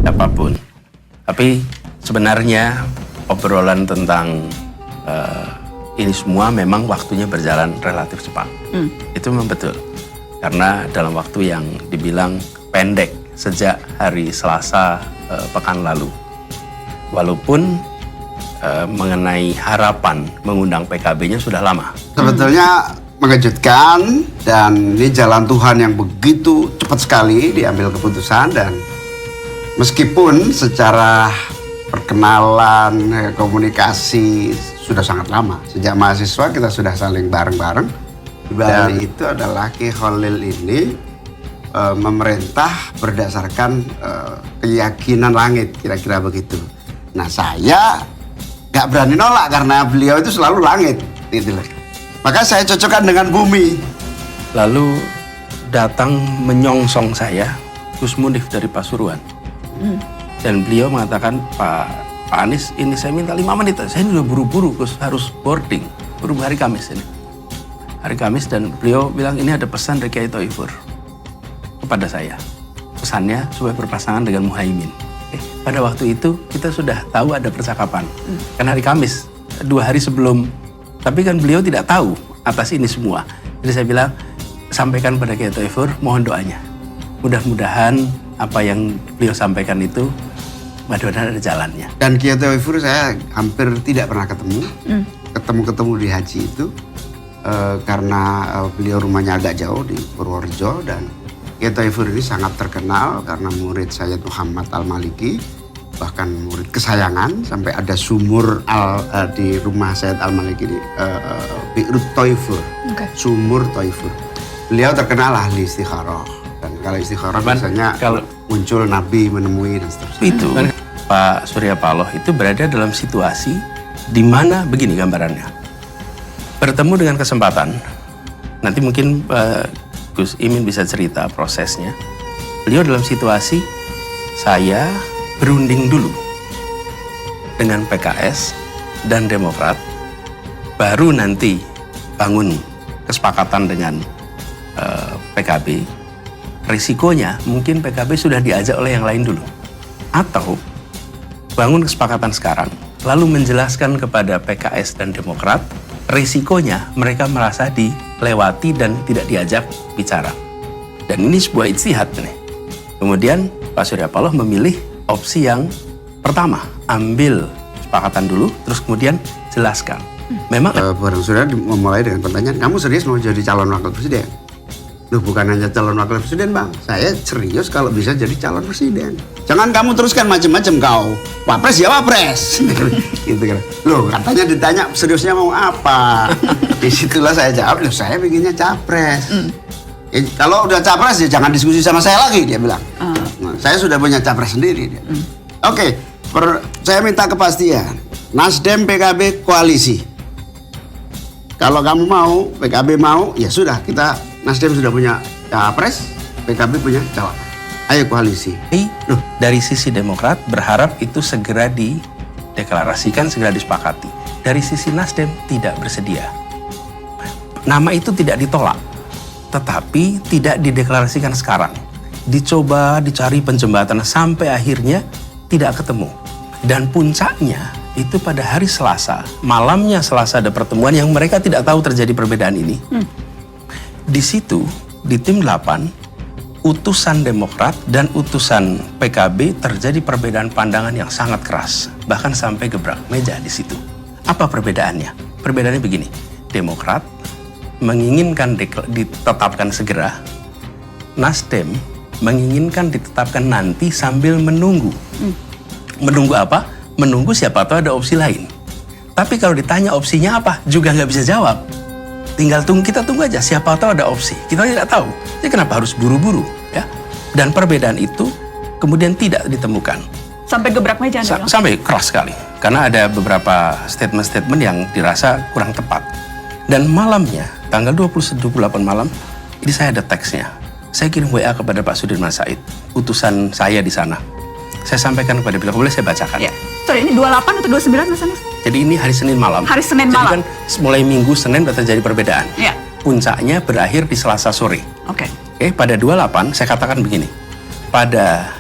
apapun. Tapi sebenarnya obrolan tentang ini semua memang waktunya berjalan relatif cepat. Itu memang betul. Karena dalam waktu yang dibilang pendek sejak hari Selasa pekan lalu. Walaupun mengenai harapan mengundang PKB-nya sudah lama. Sebetulnya mengejutkan, dan ini jalan Tuhan yang begitu cepat sekali diambil keputusan. Dan meskipun secara perkenalan, komunikasi sudah sangat lama, sejak mahasiswa kita sudah saling bareng-bareng. Dan itu adalah Ki Kholil ini memerintah berdasarkan keyakinan langit, kira-kira begitu. Nah, saya nggak berani nolak karena beliau itu selalu langit, gitu loh. Maka saya cocokkan dengan bumi. Lalu datang menyongsong saya Gus Munif dari Pasuruan. Dan beliau mengatakan, Pak Anies, ini saya minta 5 menit. Saya ini udah buru-buru, Gus, harus boarding. Buru hari Kamis ini. Hari Kamis, dan beliau bilang ini ada pesan dari Kiai Thoifur kepada saya. Pesannya supaya berpasangan dengan Muhaimin. Pada waktu itu kita sudah tahu ada percakapan. Kan hari Kamis, 2 hari sebelum. Tapi kan beliau tidak tahu atas ini semua. Jadi saya bilang, sampaikan pada Kiai Thoifur, mohon doanya. Mudah-mudahan apa yang beliau sampaikan itu mudah-mudahan ada jalannya. Dan Kiai Thoifur saya hampir tidak pernah ketemu. Ketemu di haji itu karena beliau rumahnya agak jauh di Purworejo. Dan Kiai Thoifur ini sangat terkenal karena murid Sayyid Muhammad Al-Maliki, bahkan murid kesayangan. Sampai ada sumur di rumah Sayyid Al-Maliki di Bi'rut Thoifur, sumur Thoifur. Beliau terkenal ahli istikharah. Dan kalau istikharah biasanya muncul Nabi menemui dan seterusnya. Itu Pak Surya Paloh itu berada dalam situasi di mana begini gambarannya. Bertemu dengan kesempatan, nanti mungkin Gus Imin bisa cerita prosesnya. Beliau dalam situasi saya berunding dulu dengan PKS dan Demokrat, baru nanti bangun kesepakatan dengan PKB. Risikonya mungkin PKB sudah diajak oleh yang lain dulu. Atau bangun kesepakatan sekarang, lalu menjelaskan kepada PKS dan Demokrat, risikonya mereka merasa dilewati dan tidak diajak bicara. Dan ini sebuah ijtihad nih. Kemudian Pak Surya Paloh memilih opsi yang pertama, ambil kesepakatan dulu, terus kemudian jelaskan. Memang Barang Surya memulai dengan pertanyaan, kamu serius mau jadi calon wakil presiden? Loh, bukan hanya calon wakil presiden, Bang. Saya serius kalau bisa jadi calon presiden. Jangan kamu teruskan macam-macam kau. Wapres ya wapres. Gitu kan. Loh, katanya ditanya seriusnya mau apa. Disitulah saya jawab, loh saya pinginnya capres. Kalau udah capres ya jangan diskusi sama saya lagi, dia bilang. Nah, saya sudah punya capres sendiri. Dia. Oke, saya minta kepastian. Nasdem PKB koalisi. Kalau kamu mau, PKB mau, ya sudah, kita Nasdem sudah punya capres, PKB punya cawapres. Ayo koalisi. Loh, dari sisi Demokrat berharap itu segera dideklarasikan, segera disepakati. Dari sisi Nasdem tidak bersedia. Nama itu tidak ditolak, tetapi tidak dideklarasikan sekarang. Dicoba, dicari penjembatan sampai akhirnya tidak ketemu. Dan puncaknya itu pada hari Selasa, malamnya Selasa ada pertemuan yang mereka tidak tahu terjadi perbedaan ini. Di situ, di tim 8, utusan Demokrat dan utusan PKB terjadi perbedaan pandangan yang sangat keras. Bahkan sampai gebrak meja di situ. Apa perbedaannya? Perbedaannya begini, Demokrat menginginkan ditetapkan segera, Nasdem menginginkan ditetapkan nanti sambil menunggu. Menunggu apa? Menunggu siapa tahu ada opsi lain. Tapi kalau ditanya opsinya apa, juga nggak bisa jawab. Tinggal kita tunggu aja, siapa tahu ada opsi. Kita tidak tahu. Jadi kenapa harus buru-buru, ya? Dan perbedaan itu kemudian tidak ditemukan. Sampai gebrak meja, sampai keras sekali. Karena ada beberapa statement-statement yang dirasa kurang tepat. Dan malamnya, tanggal 28 malam, ini saya ada teksnya. Saya kirim WA kepada Pak Sudirman Said, utusan saya di sana. Saya sampaikan kepada beliau, boleh saya bacakan? Ya. Sorry, ini 28 atau 29 Mas Anies? Jadi ini hari Senin malam. Hari Senin malam. Jadi kan mulai Minggu, Senin sudah terjadi perbedaan. Ya. Puncaknya berakhir di Selasa sore. Oke. Pada 28 saya katakan begini. Pada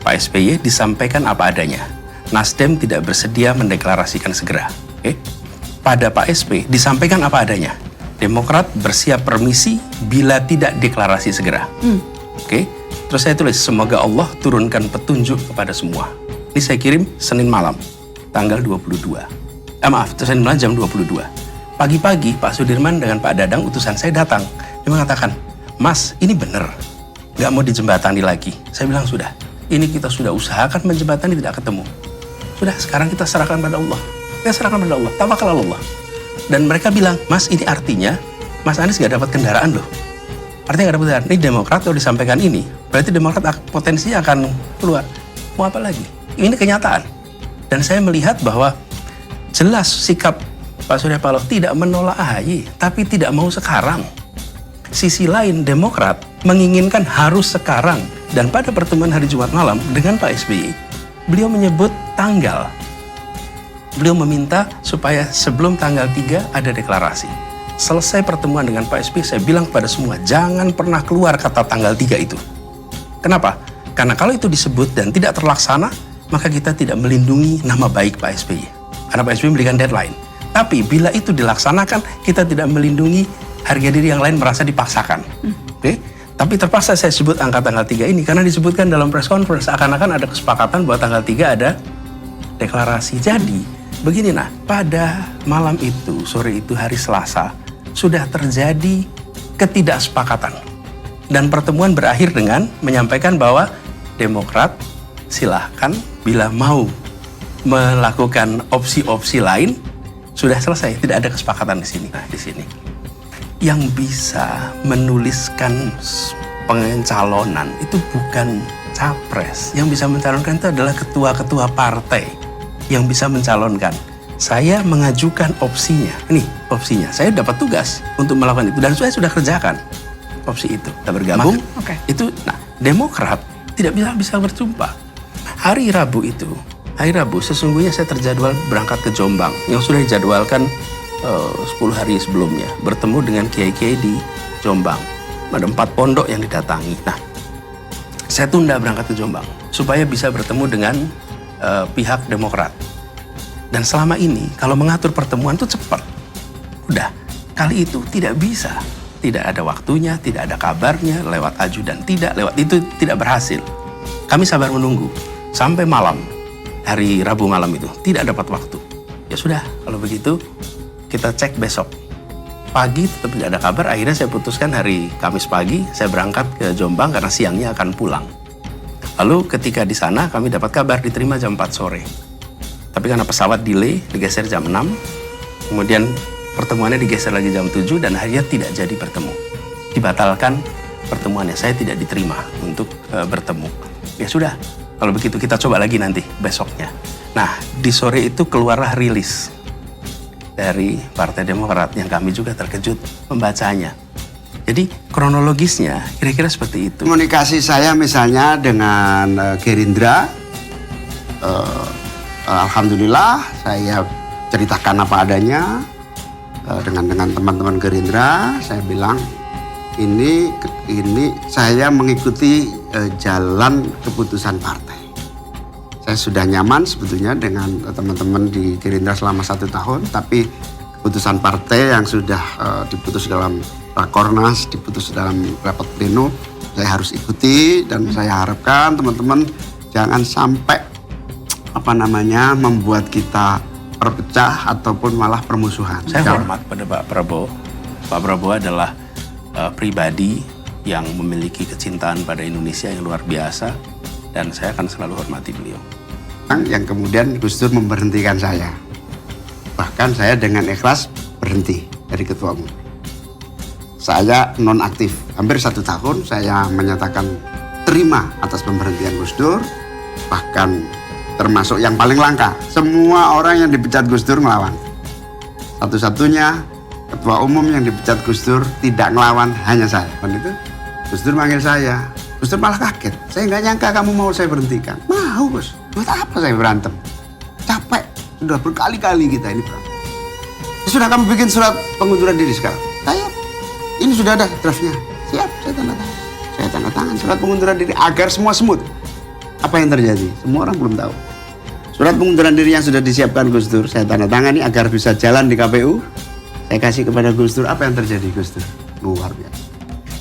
Pak SBY disampaikan apa adanya. Nasdem tidak bersedia mendeklarasikan segera. Oke? Pada Pak SBY disampaikan apa adanya. Demokrat bersiap permisi bila tidak deklarasi segera. Oke? Terus saya tulis, semoga Allah turunkan petunjuk kepada semua. Ini saya kirim Senin malam, tanggal 22. Senin malam jam 22. Pagi-pagi Pak Sudirman dengan Pak Dadang, utusan saya datang. Dia mengatakan, Mas, ini benar. Nggak mau dijembatani lagi. Saya bilang, sudah. Ini kita sudah usahakan menjembatani, tidak ketemu. Sudah, sekarang kita serahkan pada Allah. Kita serahkan pada Allah. Tawakal ala Allah. Dan mereka bilang, Mas, ini artinya Mas Anies nggak dapat kendaraan loh. Artinya nggak dapat kendaraan. Ini Demokrat kalau disampaikan ini, berarti Demokrat potensinya akan keluar. Mau apa lagi? Ini kenyataan. Dan saya melihat bahwa jelas sikap Pak Surya Paloh tidak menolak AHY, tapi tidak mau sekarang. Sisi lain, Demokrat menginginkan harus sekarang. Dan pada pertemuan hari Jumat malam dengan Pak SBY, beliau menyebut tanggal. Beliau meminta supaya sebelum tanggal 3 ada deklarasi. Selesai pertemuan dengan Pak SBY, saya bilang kepada semua, jangan pernah keluar kata tanggal 3 itu. Kenapa? Karena kalau itu disebut dan tidak terlaksana, maka kita tidak melindungi nama baik Pak SBY. Karena Pak SBY memberikan deadline. Tapi bila itu dilaksanakan, kita tidak melindungi harga diri yang lain merasa dipaksakan. Oke? Tapi terpaksa saya sebut angka tanggal 3 ini karena disebutkan dalam press conference seakan-akan ada kesepakatan bahwa tanggal 3 ada deklarasi. Jadi, begini nah, pada malam itu, sore itu hari Selasa, sudah terjadi ketidaksepakatan. Dan pertemuan berakhir dengan menyampaikan bahwa Demokrat silahkan bila mau melakukan opsi-opsi lain, sudah selesai, tidak ada kesepakatan di sini. Nah, di sini yang bisa menuliskan pencalonan itu bukan capres. Yang bisa mencalonkan itu adalah ketua-ketua partai yang bisa mencalonkan. Saya mengajukan opsinya. Ini opsinya. Saya dapat tugas untuk melakukan itu dan saya sudah kerjakan opsi itu. Kita bergabung. Itu, nah, Demokrat tidak bisa berjumpa. Hari Rabu sesungguhnya saya terjadwal berangkat ke Jombang yang sudah dijadwalkan 10 hari sebelumnya, bertemu dengan kiai-kiai di Jombang. Ada 4 pondok yang didatangi. Nah, saya tunda berangkat ke Jombang supaya bisa bertemu dengan pihak Demokrat. Dan selama ini kalau mengatur pertemuan itu cepat. Udah, kali itu tidak bisa. Tidak ada waktunya, tidak ada kabarnya, lewat ajudan tidak, lewat itu tidak berhasil. Kami sabar menunggu sampai malam, hari Rabu malam itu tidak dapat waktu. Ya sudah, kalau begitu kita cek besok. Pagi tetap tidak ada kabar, akhirnya saya putuskan hari Kamis pagi saya berangkat ke Jombang karena siangnya akan pulang. Lalu ketika di sana kami dapat kabar diterima jam 4 sore. Tapi karena pesawat delay, digeser jam 6, kemudian pertemuannya digeser lagi jam 7 dan akhirnya tidak jadi bertemu. Dibatalkan pertemuannya, saya tidak diterima untuk bertemu. Ya sudah, kalau begitu kita coba lagi nanti besoknya. Nah, di sore itu keluarlah rilis dari Partai Demokrat yang kami juga terkejut membacanya. Jadi kronologisnya kira-kira seperti itu. Komunikasi saya misalnya dengan Gerindra, alhamdulillah saya ceritakan apa adanya dengan teman-teman Gerindra. Saya bilang ini saya mengikuti jalan keputusan partai. Saya sudah nyaman sebetulnya dengan teman-teman di Gerindra selama 1 tahun, tapi keputusan partai yang sudah diputus dalam Rakornas, diputus dalam rapat pleno, saya harus ikuti dan saya harapkan teman-teman jangan sampai membuat kita perpecah ataupun malah permusuhan. Saya hormat pada Pak Prabowo. Pak Prabowo adalah pribadi yang memiliki kecintaan pada Indonesia yang luar biasa dan saya akan selalu hormati beliau. Yang kemudian Gus Dur memberhentikan saya. Bahkan saya dengan ikhlas berhenti dari ketua umum. Saya nonaktif. Hampir 1 tahun saya menyatakan terima atas pemberhentian Gus Dur. Bahkan termasuk yang paling langka, semua orang yang dipecat Gus Dur ngelawan. Satu-satunya ketua umum yang dipecat Gus Dur tidak ngelawan hanya saya. Dan itu Gus Dur manggil saya. Gus Dur malah kaget. Saya nggak nyangka kamu mau saya berhentikan. Mau, Gus. Buat apa saya berantem? Capek. Sudah berkali-kali kita ini berantem. Sudah kamu bikin surat pengunduran diri sekarang? Saya, ini sudah ada draftnya. Siap, saya tanda tangan. Saya tanda tangan surat pengunduran diri agar semua smooth. Apa yang terjadi? Semua orang belum tahu. Surat pengunduran diri yang sudah disiapkan Gus Dur, saya tanda tangani agar bisa jalan di KPU. Saya kasih kepada Gus Dur. Apa yang terjadi Gus Dur? Luar biasa.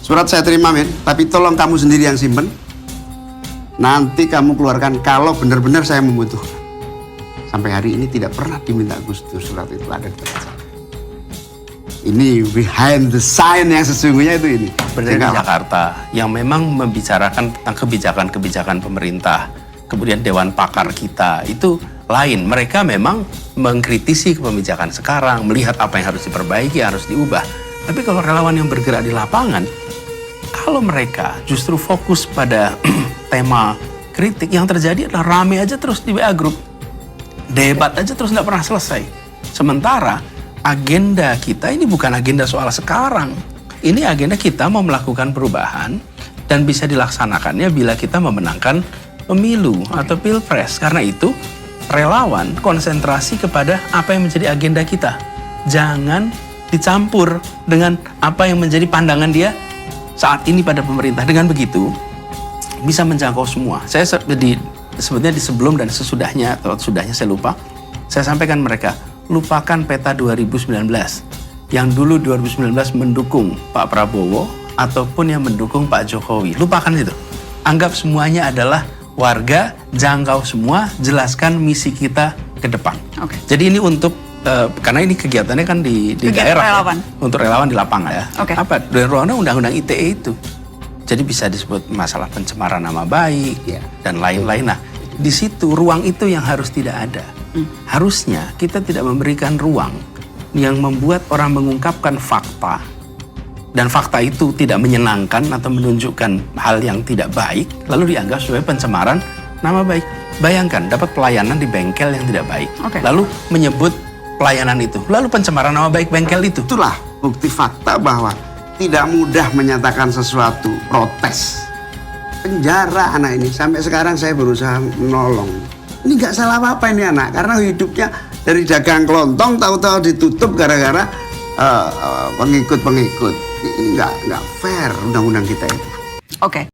Surat saya terima men, tapi tolong kamu sendiri yang simpen. Nanti kamu keluarkan kalau benar-benar saya membutuhkan. Sampai hari ini tidak pernah diminta Gus Dur surat itu ada di tempat saya. Ini behind the sign yang sesungguhnya itu ini. Sebenarnya di Jakarta yang memang membicarakan tentang kebijakan-kebijakan pemerintah, kemudian Dewan Pakar kita itu lain. Mereka memang mengkritisi kebijakan sekarang, melihat apa yang harus diperbaiki, harus diubah. Tapi kalau relawan yang bergerak di lapangan, kalau mereka justru fokus pada tema kritik, yang terjadi adalah rame aja terus di WA Group. Debat aja terus nggak pernah selesai. Sementara agenda kita ini bukan agenda soal sekarang. Ini agenda kita mau melakukan perubahan dan bisa dilaksanakannya bila kita memenangkan pemilu atau pilpres. Karena itu relawan konsentrasi kepada apa yang menjadi agenda kita. Jangan dicampur dengan apa yang menjadi pandangan dia saat ini pada pemerintah. Dengan begitu bisa menjangkau semua. Saya sebetulnya di sebelum dan sesudahnya atau sudahnya saya lupa, saya sampaikan mereka, lupakan peta 2019 yang dulu 2019 mendukung Pak Prabowo ataupun yang mendukung Pak Jokowi. Lupakan itu. Anggap semuanya adalah warga, jangkau semua, jelaskan misi kita ke depan. Oke. Jadi ini untuk karena ini kegiatannya kan di Kegiatan daerah relawan. ya, untuk relawan di lapangan ya. Oke. Apa? Dari undang-undang ITE itu. Jadi bisa disebut masalah pencemaran nama baik Ya. dan lain-lain. Nah, di situ ruang itu yang harus tidak ada. Harusnya kita tidak memberikan ruang yang membuat orang mengungkapkan fakta dan fakta itu tidak menyenangkan atau menunjukkan hal yang tidak baik lalu dianggap sebagai pencemaran nama baik. Bayangkan dapat pelayanan di bengkel yang tidak baik, Oke. lalu menyebut pelayanan itu, lalu pencemaran nama baik bengkel itu. Itulah bukti fakta bahwa tidak mudah menyatakan sesuatu, protes. Penjara anak ini, sampai sekarang saya berusaha menolong. Ini nggak salah apa-apa ini anak, karena hidupnya dari dagang kelontong tahu-tahu ditutup gara-gara pengikut-pengikut. Ini nggak fair undang-undang kita itu. Oke.